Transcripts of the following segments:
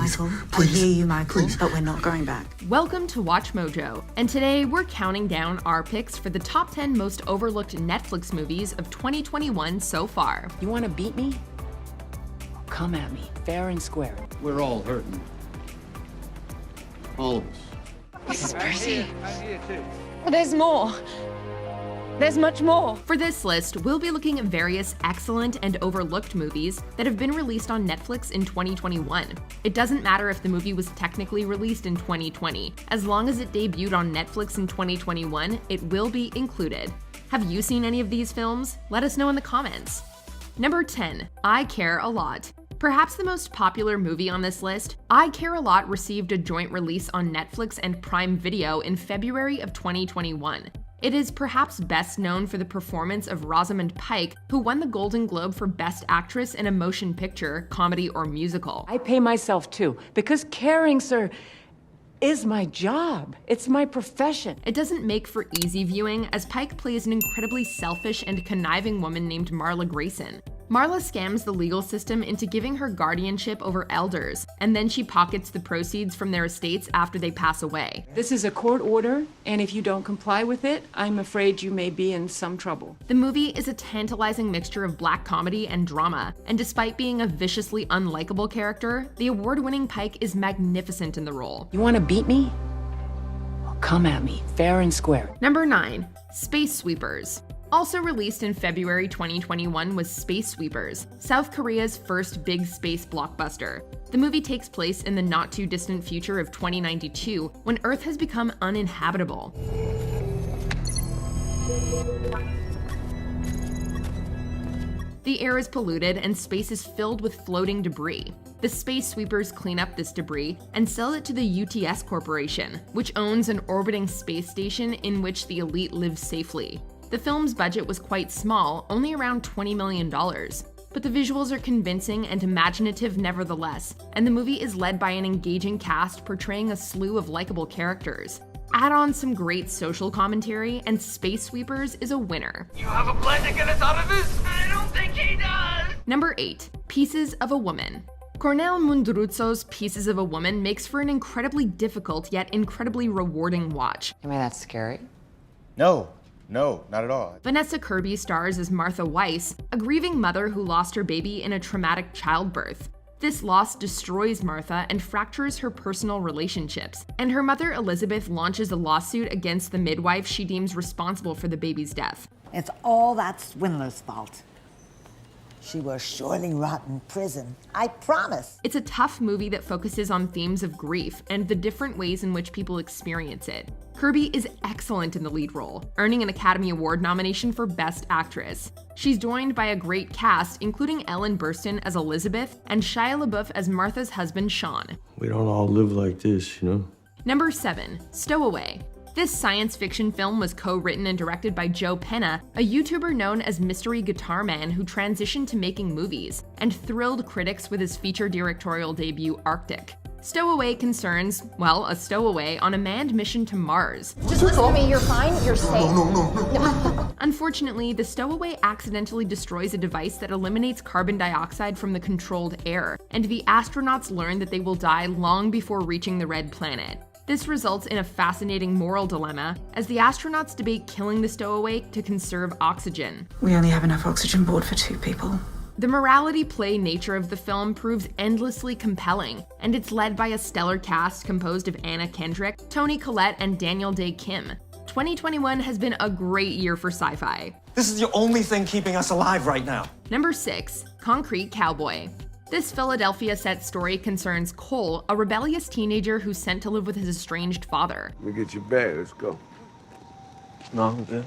Michael. please, I hear you, Michael, please. but we're not going back. Welcome to Watch Mojo, and today we're counting down our picks for the top 10 most overlooked Netflix movies of 2021 so far. You want to beat me? Come at me, fair and square. We're all hurting. All of us. Mrs. Percy. There's more. There's much more. For this list, we'll be looking at various excellent and overlooked movies that have been released on Netflix in 2021. It doesn't matter if the movie was technically released in 2020. As long as it debuted on Netflix in 2021, it will be included. Have you seen any of these films? Let us know in the comments. Number 10, I Care a Lot. Perhaps the most popular movie on this list, I Care a Lot received a joint release on Netflix and Prime Video in February of 2021. It is perhaps best known for the performance of Rosamund Pike, who won the Golden Globe for Best Actress in a Motion Picture, Comedy, or Musical. I pay myself too, because caring, sir, is my job. It's my profession. It doesn't make for easy viewing, as Pike plays an incredibly selfish and conniving woman named Marla Grayson. Marla scams the legal system into giving her guardianship over elders, and then she pockets the proceeds from their estates after they pass away. This is a court order, and if you don't comply with it, I'm afraid you may be in some trouble. The movie is a tantalizing mixture of black comedy and drama, and despite being a viciously unlikable character, the award-winning Pike is magnificent in the role. You want to beat me? Well, come at me, fair and square. Number 9, Space Sweepers. Also released in February 2021 was Space Sweepers, South Korea's first big space blockbuster. The movie takes place in the not-too-distant future of 2092, when Earth has become uninhabitable. The air is polluted and space is filled with floating debris. The Space Sweepers clean up this debris and sell it to the UTS Corporation, which owns an orbiting space station in which the elite live safely. The film's budget was quite small, only around $20 million, but the visuals are convincing and imaginative nevertheless, and the movie is led by an engaging cast portraying a slew of likable characters. Add on some great social commentary, and Space Sweepers is a winner. You have a plan to get us out of this? I don't think he does! Number 8, Pieces of a Woman. Cornel Mundruzo's Pieces of a Woman makes for an incredibly difficult yet incredibly rewarding watch. Am I that scary? No, not at all. Vanessa Kirby stars as Martha Weiss, a grieving mother who lost her baby in a traumatic childbirth. This loss destroys Martha and fractures her personal relationships, and her mother Elizabeth launches a lawsuit against the midwife she deems responsible for the baby's death. It's all that swindler's fault. She will surely rot in prison, I promise. It's a tough movie that focuses on themes of grief and the different ways in which people experience it. Kirby is excellent in the lead role, earning an Academy Award nomination for Best Actress. She's joined by a great cast, including Ellen Burstyn as Elizabeth and Shia LaBeouf as Martha's husband, Sean. We don't all live like this, you know? Number 7, Stowaway. This science fiction film was co-written and directed by Joe Penna, a YouTuber known as Mystery Guitar Man who transitioned to making movies, and thrilled critics with his feature directorial debut, Arctic. Stowaway concerns, well, a stowaway on a manned mission to Mars. Just listen to me, you're fine, you're safe. No. Unfortunately, the stowaway accidentally destroys a device that eliminates carbon dioxide from the controlled air, and the astronauts learn that they will die long before reaching the red planet. This results in a fascinating moral dilemma, as the astronauts debate killing the stowaway to conserve oxygen. We only have enough oxygen board for 2 people. The morality play nature of the film proves endlessly compelling, and it's led by a stellar cast composed of Anna Kendrick, Toni Collette, and Daniel Day Kim. 2021 has been a great year for sci-fi. This is the only thing keeping us alive right now. Number 6, Concrete Cowboy. This Philadelphia-set story concerns Cole, a rebellious teenager who's sent to live with his estranged father. Let me get your bag, let's go. No, I'm good.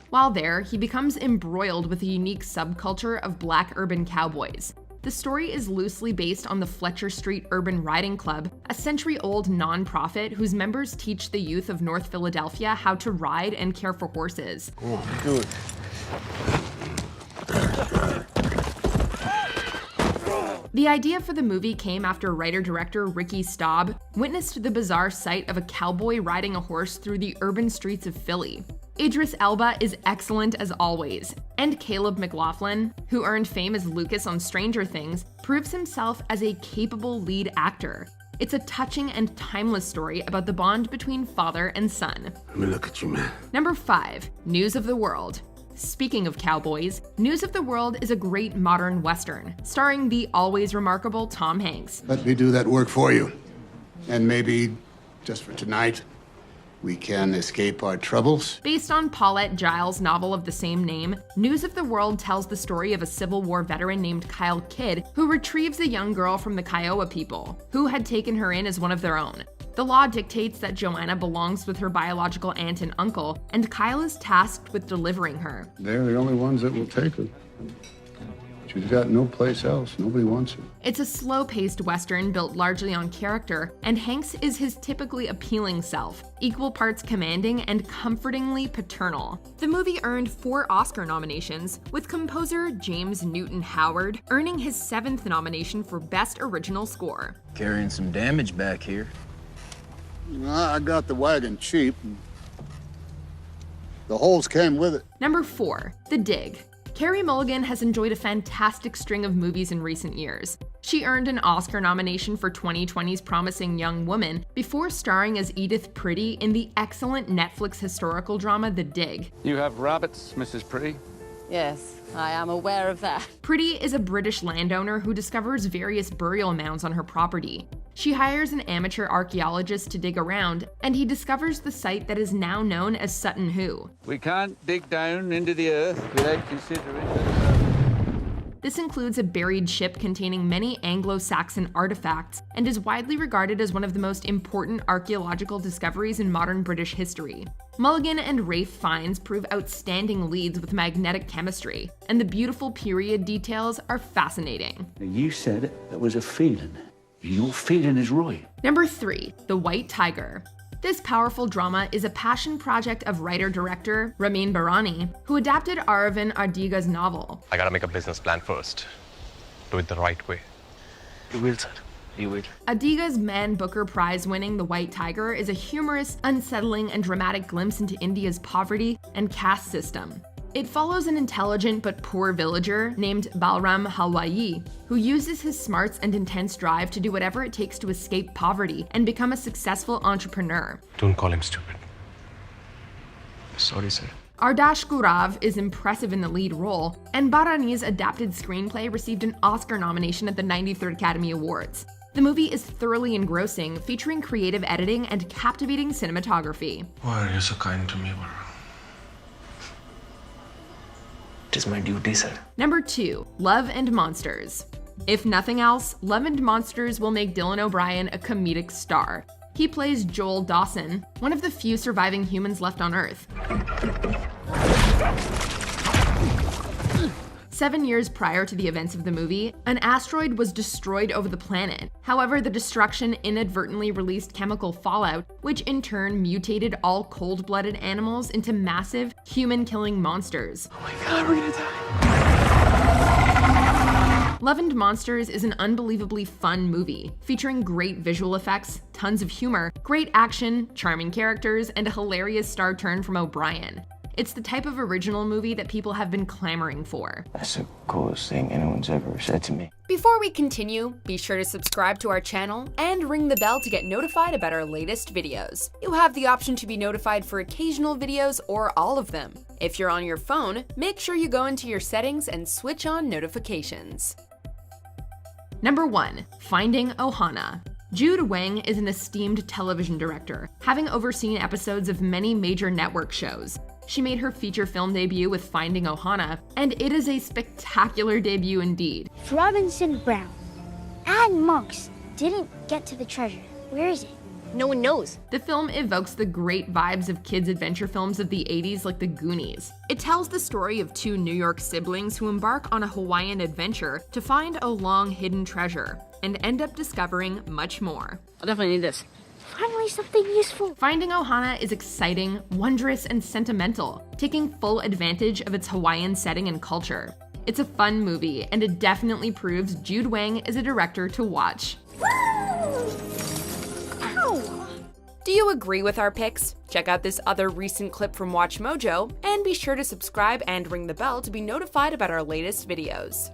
While there, he becomes embroiled with the unique subculture of black urban cowboys. The story is loosely based on the Fletcher Street Urban Riding Club, a century-old nonprofit whose members teach the youth of North Philadelphia how to ride and care for horses. Oh, do it. The idea for the movie came after writer-director Ricky Staub witnessed the bizarre sight of a cowboy riding a horse through the urban streets of Philly. Idris Elba is excellent as always, and Caleb McLaughlin, who earned fame as Lucas on Stranger Things, proves himself as a capable lead actor. It's a touching and timeless story about the bond between father and son. Let me look at you, man. Number 5. News of the World. Speaking of cowboys, News of the World is a great modern western, starring the always remarkable Tom Hanks. Let me do that work for you. And maybe, just for tonight, we can escape our troubles. Based on Paulette Giles' novel of the same name, News of the World tells the story of a Civil War veteran named Kyle Kidd who retrieves a young girl from the Kiowa people, who had taken her in as one of their own. The law dictates that Joanna belongs with her biological aunt and uncle, and Kyle is tasked with delivering her. They're the only ones that will take her. She's got no place else. Nobody wants her. It's a slow-paced western built largely on character, and Hanks is his typically appealing self, equal parts commanding and comfortingly paternal. The movie earned 4 Oscar nominations, with composer James Newton Howard earning his 7th nomination for Best Original Score. Carrying some damage back here. I got the wagon cheap. The holes came with it. Number 4. The Dig. Carey Mulligan has enjoyed a fantastic string of movies in recent years. She earned an Oscar nomination for 2020's Promising Young Woman before starring as Edith Pretty in the excellent Netflix historical drama The Dig. You have rabbits, Mrs. Pretty? Yes, I am aware of that. Pretty is a British landowner who discovers various burial mounds on her property. She hires an amateur archaeologist to dig around, and he discovers the site that is now known as Sutton Hoo. We can't dig down into the earth without considering the... This includes a buried ship containing many Anglo-Saxon artifacts and is widely regarded as one of the most important archaeological discoveries in modern British history. Mulligan and Rafe Fiennes prove outstanding leads with magnetic chemistry, and the beautiful period details are fascinating. You said there was a feeling. Your feeling is right. Number 3. The White Tiger. This powerful drama is a passion project of writer-director Ramin Barani, who adapted Aravind Adiga's novel. I gotta make a business plan first. Do it the right way. You will, sir. You will. Adiga's Man Booker Prize-winning The White Tiger is a humorous, unsettling, and dramatic glimpse into India's poverty and caste system. It follows an intelligent but poor villager named Balram Halwai, who uses his smarts and intense drive to do whatever it takes to escape poverty and become a successful entrepreneur. Don't call him stupid. Sorry, sir. Ardash Gaurav is impressive in the lead role, and Barani's adapted screenplay received an Oscar nomination at the 93rd Academy Awards. The movie is thoroughly engrossing, featuring creative editing and captivating cinematography. Why are you so kind to me, Bara? It is my duty, sir. Number 2. Love and Monsters. If nothing else, Love and Monsters will make Dylan O'Brien a comedic star. He plays Joel Dawson, one of the few surviving humans left on Earth. 7 years prior to the events of the movie, an asteroid was destroyed over the planet. However, the destruction inadvertently released chemical fallout, which in turn mutated all cold-blooded animals into massive, human-killing monsters. Oh my God, we're gonna die. Love and Monsters is an unbelievably fun movie, featuring great visual effects, tons of humor, great action, charming characters, and a hilarious star turn from O'Brien. It's the type of original movie that people have been clamoring for. That's the coolest thing anyone's ever said to me. Before we continue, be sure to subscribe to our channel and ring the bell to get notified about our latest videos. You have the option to be notified for occasional videos or all of them. If you're on your phone, make sure you go into your settings and switch on notifications. Number 1. Finding Ohana. Jude Wang is an esteemed television director, having overseen episodes of many major network shows. She made her feature film debut with Finding Ohana, and it is a spectacular debut indeed. If Robinson Brown and Monks didn't get to the treasure, where is it? No one knows. The film evokes the great vibes of kids' adventure films of the 80s like The Goonies. It tells the story of 2 New York siblings who embark on a Hawaiian adventure to find a long-hidden treasure, and end up discovering much more. I definitely need this. Finally something useful. Finding Ohana is exciting, wondrous, and sentimental, taking full advantage of its Hawaiian setting and culture. It's a fun movie, and it definitely proves Jude Wang is a director to watch. Ow! Do you agree with our picks? Check out this other recent clip from WatchMojo, and be sure to subscribe and ring the bell to be notified about our latest videos.